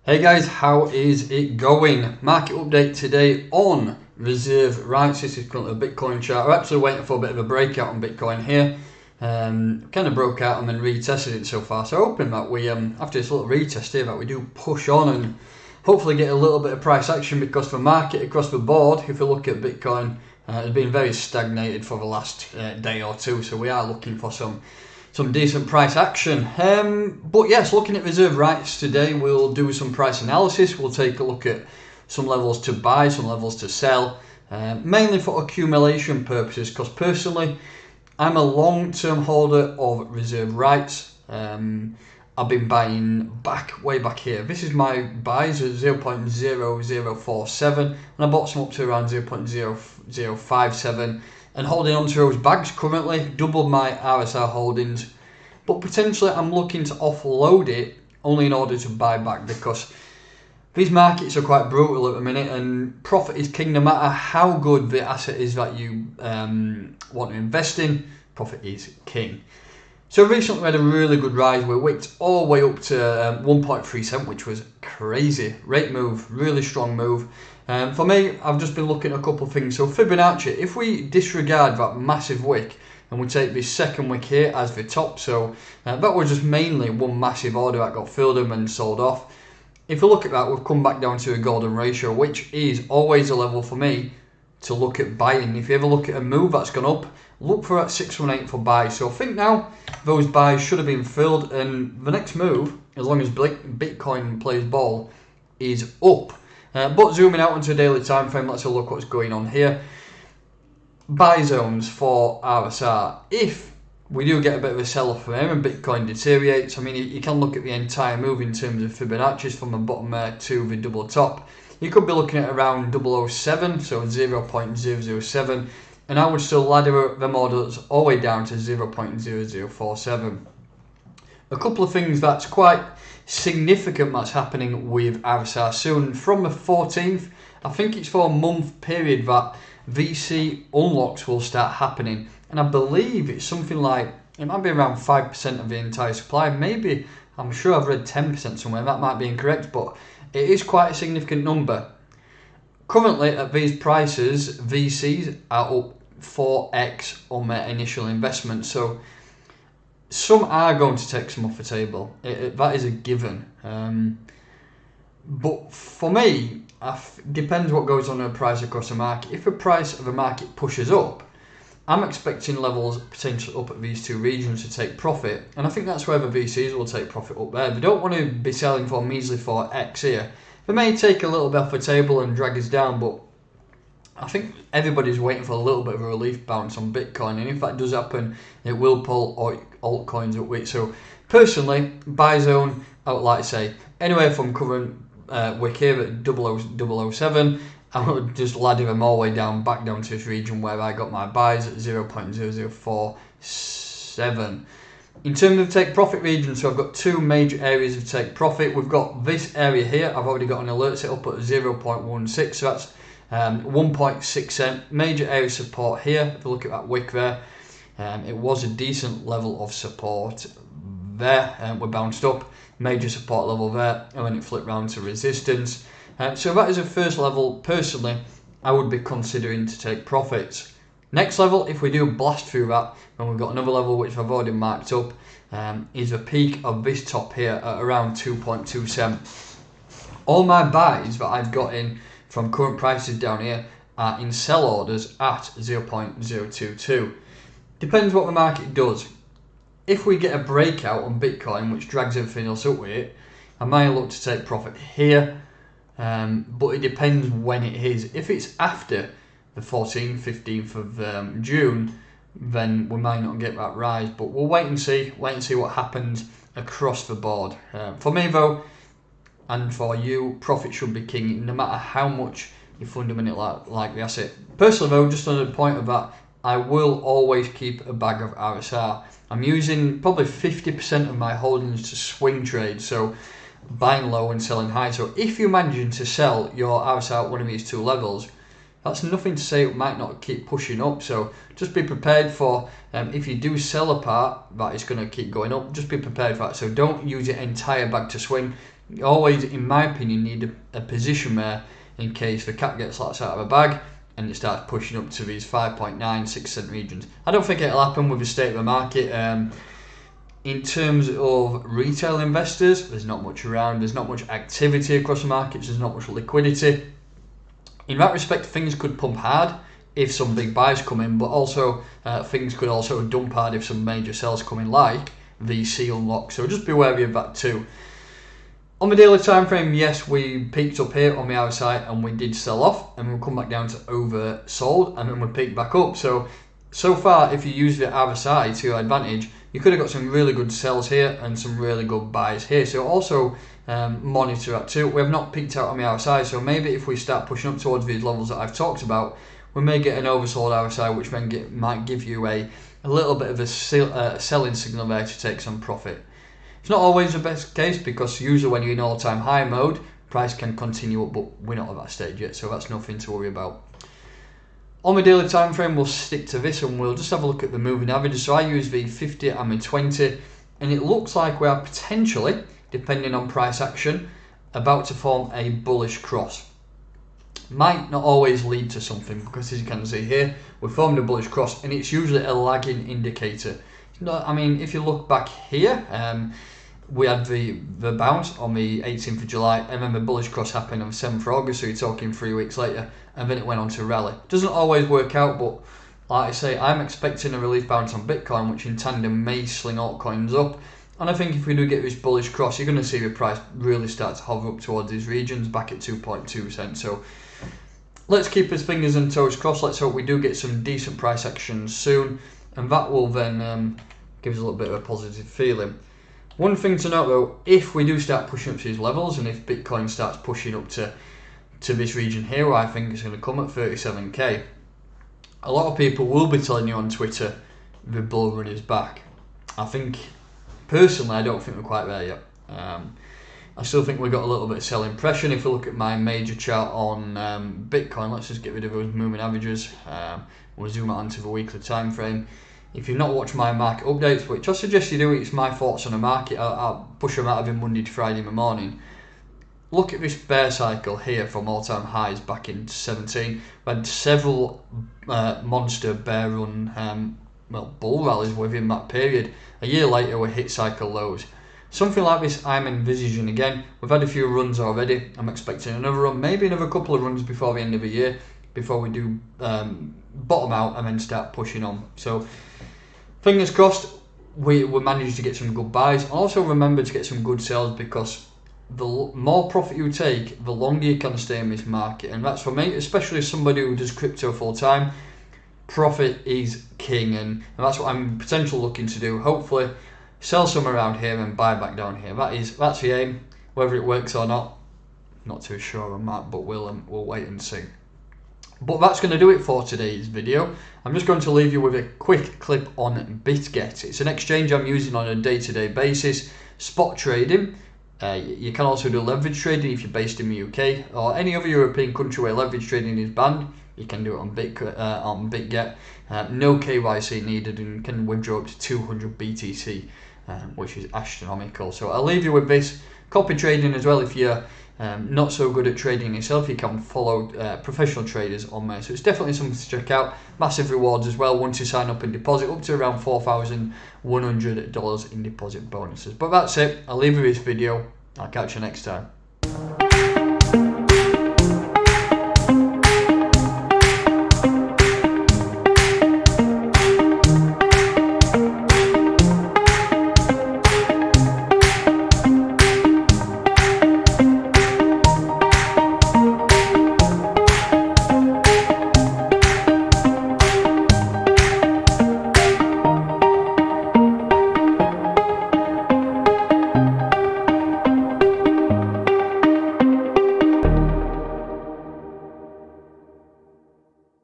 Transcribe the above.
Hey guys, how is it going? Market update today on reserve rights. This is currently a Bitcoin chart. We're actually waiting for a bit of a breakout on Bitcoin here. Kind of broke out and then retested it so far. So hoping that we, after this little retest here, that we do push on and hopefully get a little bit of price action, because the market across the board, if we look at Bitcoin, has been very stagnated for the last day or two. So we are looking for some decent price action. But yes, looking at reserve rights today, we'll do some price analysis. We'll take a look at some levels to buy, some levels to sell, mainly for accumulation purposes, because personally I'm a long-term holder of reserve rights. I've been buying way back here. This is my buys at 0.0047 and I bought some up to around 0.0057 and holding on to those bags currently, doubled my RSR holdings, but potentially I'm looking to offload it only in order to buy back, because these markets are quite brutal at the minute and profit is king. No matter how good the asset is that you want to invest in, profit is king. So recently we had a really good rise. We wicked all the way up to 1.37, which was crazy. Rate move, really strong move. For me, I've just been looking at a couple of things. So Fibonacci, if we disregard that massive wick and we take this second wick here as the top, so that was just mainly one massive order that got filled and then sold off. If we look at that, we've come back down to a golden ratio, which is always a level for me to look at buying. If you ever look at a move that's gone up, look for that 618 for buy. So I think now those buys should have been filled, and the next move, as long as Bitcoin plays ball, is up. But zooming out onto a daily time frame, let's have a look what's going on here. Buy zones for RSR. If we do get a bit of a sell-off from here and Bitcoin deteriorates, I mean, you can look at the entire move in terms of Fibonacci's from the bottom there to the double top. You could be looking at around 007, so 0.007, and I would still ladder them orders all the way down to 0.0047. A couple of things that's quite significant that's happening with RSR soon. From the 14th, I think it's for a month period that VC unlocks will start happening, and I believe it's something like, it might be around 5% of the entire supply, maybe, I'm sure I've read 10% somewhere, that might be incorrect, but it is quite a significant number. Currently at these prices, VCs are up 4x on their initial investment, so some are going to take some off the table. That is a given. But for me, depends what goes on in the price across the market. If the price of the market pushes up, I'm expecting levels potentially up at these two regions to take profit, and I think that's where the VCs will take profit up there. They don't want to be selling for measly 4x here. They may take a little bit off the table and drag us down, but I think everybody's waiting for a little bit of a relief bounce on Bitcoin, and if that does happen, it will pull altcoins up with it. So personally, buy zone, I would like to say, anywhere from current wick here at 007, I would just ladder them all the way down, back down to this region where I got my buys at 0.0047. In terms of take profit regions, so I've got two major areas of take profit. We've got this area here, I've already got an alert set up at 0.16, so that's 1.6 cent. Major area of support here, if you look at that wick there, it was a decent level of support there, we bounced up, major support level there, and then it flipped round to resistance. So that is a first level, personally, I would be considering to take profits. Next level, if we do blast through that, and we've got another level which I've already marked up, is a peak of this top here at around 2.2 cent. All my buys that I've got in from current prices down here are in sell orders at 0.022. Depends what the market does. If we get a breakout on Bitcoin which drags everything else up with it, I might look to take profit here, but it depends when it is. If it's after the 14th, 15th of June, then we might not get that rise, but we'll wait and see what happens across the board. For me though, and for you, profit should be king no matter how much you fundamentally like the asset. Personally though, just on the point of that, I will always keep a bag of RSR. I'm using probably 50% of my holdings to swing trade, so buying low and selling high. So if you manage to sell your RSR at one of these two levels, that's nothing to say it might not keep pushing up. So just be prepared for, if you do sell a part, that it's going to keep going up. Just be prepared for that. So don't use your entire bag to swing. You always, in my opinion, need a position there in case the cat gets lots out of a bag and it starts pushing up to these 5.9, 6 cent regions. I don't think it'll happen with the state of the market. In terms of retail investors, there's not much around, there's not much activity across the markets, there's not much liquidity. In that respect, things could pump hard if some big buys come in, but also things could also dump hard if some major sells come in, like VC unlock. So just be wary of that too. On the daily time frame, yes, we peaked up here on the RSI and we did sell off, and we'll come back down to oversold, and then we peaked back up. So far, if you use the RSI to your advantage, you could have got some really good sells here and some really good buys here. So also monitor that too. We have not peaked out on the RSI, so maybe if we start pushing up towards these levels that I've talked about, we may get an oversold RSI, which then might give you a little bit of a selling signal there to take some profit. It's not always the best case, because usually when you're in all-time high mode, price can continue up, but we're not at that stage yet, so that's nothing to worry about. On the daily time frame, we'll stick to this and we'll just have a look at the moving averages. So I use the 50 and the 20, and it looks like we are potentially, depending on price action, about to form a bullish cross. Might not always lead to something, because as you can see here, we formed a bullish cross, and it's usually a lagging indicator. I mean, if you look back here, we had the bounce on the 18th of July, and then the bullish cross happened on the 7th of August, so you're talking 3 weeks later, and then it went on to rally. Doesn't always work out, but like I say, I'm expecting a relief bounce on Bitcoin, which in tandem may sling altcoins up. And I think if we do get this bullish cross, you're going to see the price really start to hover up towards these regions, back at 2.2 cents. So let's keep his fingers and toes crossed. Let's hope we do get some decent price action soon, and that will then give us a little bit of a positive feeling. One thing to note though, if we do start pushing up to these levels, and if Bitcoin starts pushing up to this region here, where I think it's going to come at 37k, a lot of people will be telling you on Twitter the bull run is back. I think, personally, I don't think we're quite there yet. I still think we've got a little bit of selling pressure. And if we look at my major chart on Bitcoin, let's just get rid of those moving averages. We'll zoom out onto the weekly time frame. If you've not watched my market updates, which I suggest you do, it's my thoughts on the market. I'll push them out of it Monday to Friday in the morning. Look at this bear cycle here from all-time highs back in 17. We had several monster bear run, bull rallies within that period. A year later, we hit cycle lows. Something like this I'm envisaging again. We've had a few runs already. I'm expecting another run, maybe another couple of runs before the end of the year, before we do bottom out and then start pushing on. So fingers crossed we managed to get some good buys. Also remember to get some good sells, because the more profit you take, the longer you can stay in this market. And that's for me, especially as somebody who does crypto full time. Profit is king, and that's what I'm potentially looking to do. Hopefully sell some around here and buy back down here. That's the aim. Whether it works or not too sure on that, but we'll wait and see. But that's going to do it for today's video. I'm just going to leave you with a quick clip on BitGet. It's an exchange I'm using on a day-to-day basis. Spot trading. You can also do leverage trading if you're based in the UK or any other European country where leverage trading is banned. You can do it on BitGet. No KYC needed, and can withdraw up to 200 BTC, which is astronomical. So I'll leave you with this. Copy trading as well. If you're not so good at trading yourself, you can follow professional traders on there. So it's definitely something to check out. Massive rewards as well once you sign up and deposit, up to around $4,100 in deposit bonuses. But that's it. I'll leave you with this video. I'll catch you next time.